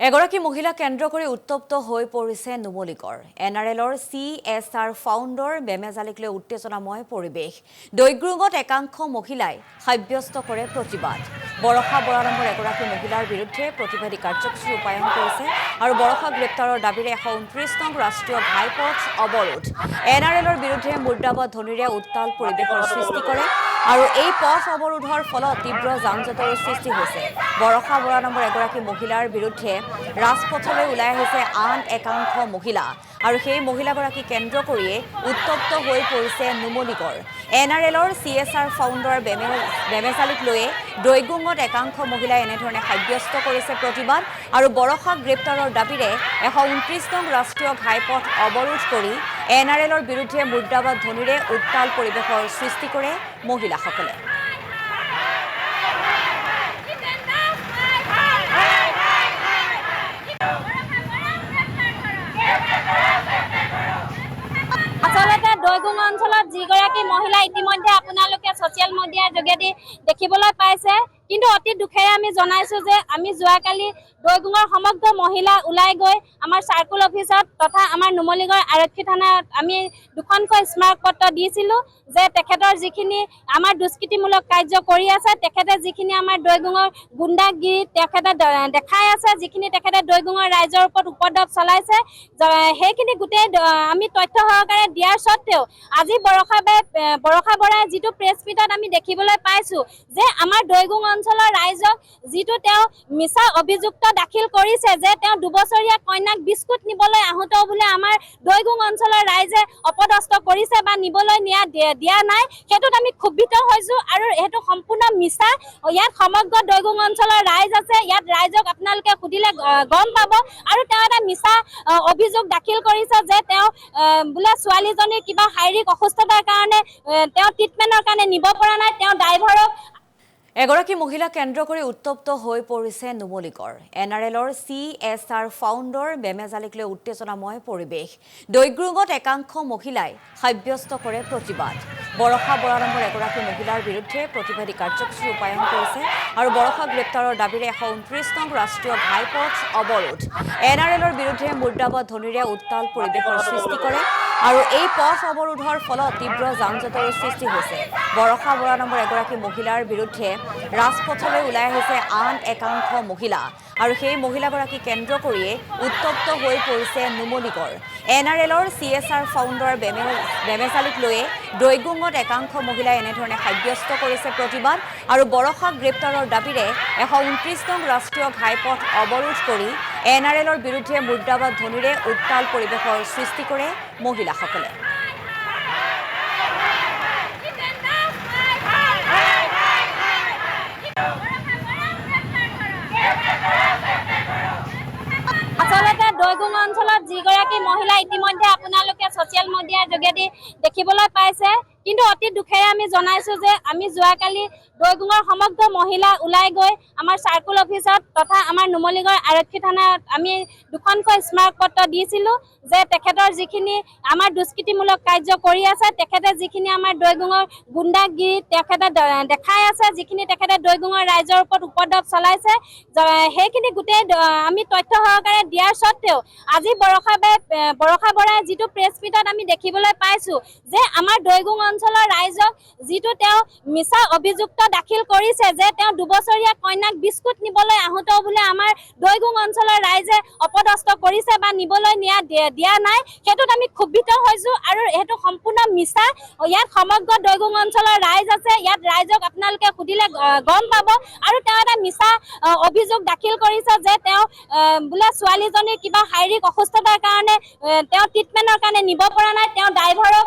এগৰাকী মহিলা কেন্দ্ৰ কৰি উত্তপ্ত হৈ পৰিছে নুমলীগড় এনআৰএলৰ CSR ফাউণ্ডৰ বেমেজালিক লৈ উত্তেজনাময় পৰিৱেশ দৈগ্ৰুঙত একাংশ মহিলাই সাব্যস্ত কৰে প্ৰতিবাদ বৰষা বৰা নামৰ এগৰাকী মহিলাৰ বিৰুদ্ধে প্ৰতিবাদী কাৰ্যসূচী ৰূপায়ণ কৰিছে আৰু বৰষা গ্ৰেপ্তাৰৰ দাবীৰে 129 নং ৰাষ্ট্ৰীয় ঘাইপথ অৱৰোধ এনআৰএলৰ বিৰুদ্ধে মুৰ্দাবাদ ধ্বনিৰে উত্তাল পৰিৱেশৰ সৃষ্টি কৰে আৰু এই পথ অৱৰোধৰ ফলত তীব্ৰ যান-জঁটৰ সৃষ্টি হৈছে বৰষা বৰা নামৰ এগৰাকী মহিলাৰ বিৰুদ্ধে ৰাজপথলৈ ওলাই আহিছে আন একাংশ মহিলা আৰু সেই মহিলাগৰাকী কেন্দ্ৰ কৰিয়ে উত্তপ্ত হৈ পৰিছে নুমলীগড় এনআৰএলৰ CSR ফাউণ্ডৰ বেমেজালিক লৈয়ে দৈগুঙত একাংশ মহিলাই এনেধৰণে সাব্যস্ত কৰিছে প্ৰতিবাদ আৰু বৰষাক গ্ৰেপ্তাৰৰ দাবীৰে 129 নং ৰাষ্ট্ৰীয় ঘাইপথ অৱৰোধ কৰি এনআৰএলৰ বিৰুদ্ধে মুৰ্দাবাদ ধ্বনিৰে উত্তাল পৰিৱেশৰ সৃষ্টি কৰে মহিলাসকলে আচলতে দৈগুং অঞ্চলত যিগৰাকী মহিলা ইতিমধ্যে আপোনালোকে ছ'চিয়েল মিডিয়াৰ যোগেদি দেখিবলৈ পাইছে কিন্তু অতি দুখেৰে আমি জনাইছো যে আমি যোৱাকালি দৈগুঙৰ সমগ্ৰ মহিলা ওলাই গৈ আমাৰ চাৰ্কুল অফিচত তথা আমাৰ নুমলীগড় আৰক্ষী থানাত আমি দুখনকৈ স্মাৰকপত্ৰ দিছিলোঁ যে তেখেতৰ যিখিনি আমাৰ দুষ্কৃতিমূলক কাৰ্য কৰি আছে তেখেতে যিখিনি আমাৰ দৈগুঙৰ গুণ্ডাগিৰি তেখেতে দেখাই আছে যিখিনি তেখেতে দৈগুঙৰ ৰাইজৰ ওপৰত উপদ্ৰৱ চলাইছে সেইখিনি গোটেই আমি তথ্য সহকাৰে দিয়াৰ স্বত্তেও আজি বৰষা বৰাই যিটো প্ৰেছ মিটত আমি দেখিবলৈ পাইছোঁ যে আমাৰ দৈগুং অঞ্চলৰ ৰাইজক যিটো তেওঁ মিছা অভিযুক্ত দাখিল কৰিছে যে তেওঁ 2 বছৰীয়া কন্যাক বিস্কুট নিবলৈ আহোঁতে বোলে আমাৰ দৈগুং অঞ্চলৰ ৰাইজে অপদস্থ কৰিছে বা নিবলৈ দিয়া নাই সেইটোত আমি ক্ষুব্ধিত হৈছোঁ আৰু সেইটো সম্পূৰ্ণ মিছা ইয়াত সমগ্ৰ দৈগুং অঞ্চলৰ ৰাইজ আছে ইয়াত ৰাইজক আপোনালোকে সুধিলে গম পাব আৰু তেওঁ এটা মিছা অভিযোগ দাখিল কৰিছে যে তেওঁ বোলে ছোৱালীজনীৰ কিবা শাৰীৰিক অসুস্থতাৰ কাৰণে তেওঁ ট্ৰিটমেণ্টৰ কাৰণে নিব পৰা নাই তেওঁ ড্ৰাইভাৰক এগৰাকী মহিলা কেন্দ্ৰ কৰি উত্তপ্ত হৈ পৰিছে নুমলীগড় এনআৰএলৰ CSR ফাউণ্ডৰ বেমেজালিক লৈ উত্তেজনাময় পৰিৱেশ দৈগ্ৰুঙত একাংশ মহিলাই সাব্যস্ত কৰে প্ৰতিবাদ বৰষা বৰা নামৰ এগৰাকী মহিলাৰ বিৰুদ্ধে প্ৰতিবাদী কাৰ্যসূচী ৰূপায়ণ কৰিছে আৰু বৰষা গ্ৰেপ্তাৰৰ দাবীৰে 129 নং ৰাষ্ট্ৰীয় ঘাইপথ অৱৰোধ এনআৰএলৰ বিৰুদ্ধে মুৰ্দাবাদ ধ্বনিৰে উত্তাল পৰিৱেশৰ সৃষ্টি কৰে আৰু এই পথ অৱৰোধৰ ফলত তীব্ৰ যান-জঁটৰ সৃষ্টি হৈছে বৰষা বৰা নামৰ এগৰাকী মহিলাৰ বিৰুদ্ধে ৰাজপথলৈ ওলাই আহিছে আন একাংশ মহিলা আৰু সেই মহিলাগৰাকী কেন্দ্ৰ কৰিয়ে উত্তপ্ত হৈ পৰিছে নুমলীগড় এনআৰএলৰ CSR ফাউণ্ডৰ বেমেজালিক লৈয়ে দৈগুঙত একাংশ মহিলাই এনেধৰণে সাব্যস্ত কৰিছে প্ৰতিবাদ আৰু বৰষাক গ্ৰেপ্তাৰৰ দাবীৰে 129 নং ৰাষ্ট্ৰীয় ঘাইপথ অৱৰোধ কৰি এনআৰএলৰ বিৰুদ্ধে মুৰ্দাবাদ ধ্বনিৰে উত্তাল পৰিৱেশৰ সৃষ্টি কৰে মহিলাসকলে আচলতে দৈগুং অঞ্চলত যিগৰাকী মহিলা ইতিমধ্যে আপোনালোকে ছ'চিয়েল মিডিয়াৰ যোগেদি দেখিবলৈ পাইছে কিন্তু অতি দুখেৰে আমি জনাইছোঁ যে আমি যোৱাকালি দৈগুঙৰ সমগ্ৰ মহিলা ওলাই গৈ আমাৰ চাৰ্কুল অফিচত তথা আমাৰ নুমলীগড় আৰক্ষী থানাত আমি দুখনকৈ স্মাৰকপত্ৰ দিছিলোঁ যে তেখেতৰ যিখিনি আমাৰ দুষ্কৃতিমূলক কাৰ্য কৰি আছে তেখেতে যিখিনি আমাৰ দৈগুঙৰ গুণ্ডাগিৰি তেখেতে দেখাই আছে যিখিনি তেখেতে দৈগুঙৰ ৰাইজৰ ওপৰত উপদ্ৰৱ চলাইছে সেইখিনি গোটেই আমি তথ্য সহকাৰে দিয়াৰ স্বত্তেও আজি বৰষা বৰাই যিটো প্ৰেছ মিটত আমি দেখিবলৈ পাইছোঁ যে আমাৰ দৈগুং অঞ্চলৰ ৰাইজক যিটো তেওঁ মিছা অভিযুক্ত দাখিল কৰিছে যে তেওঁ 2 বছৰীয়া কন্যাক বিস্কুট নিবলৈ আহোঁতে বোলে আমাৰ দৈগুং অঞ্চলৰ ৰাইজে অপদস্থ কৰিছে বা নিবলৈ দিয়া নাই সেইটোত আমি ক্ষুব্ধিত হৈছোঁ আৰু সেইটো সম্পূৰ্ণ মিছা ইয়াত সমগ্ৰ দৈগুং অঞ্চলৰ ৰাইজ আছে ইয়াত ৰাইজক আপোনালোকে সুধিলে গম পাব আৰু তেওঁ এটা মিছা অভিযোগ দাখিল কৰিছে যে তেওঁ বোলে ছোৱালীজনীৰ কিবা শাৰীৰিক অসুস্থতাৰ কাৰণে তেওঁ ট্ৰিটমেণ্টৰ কাৰণে নিব পৰা নাই তেওঁ ড্ৰাইভাৰক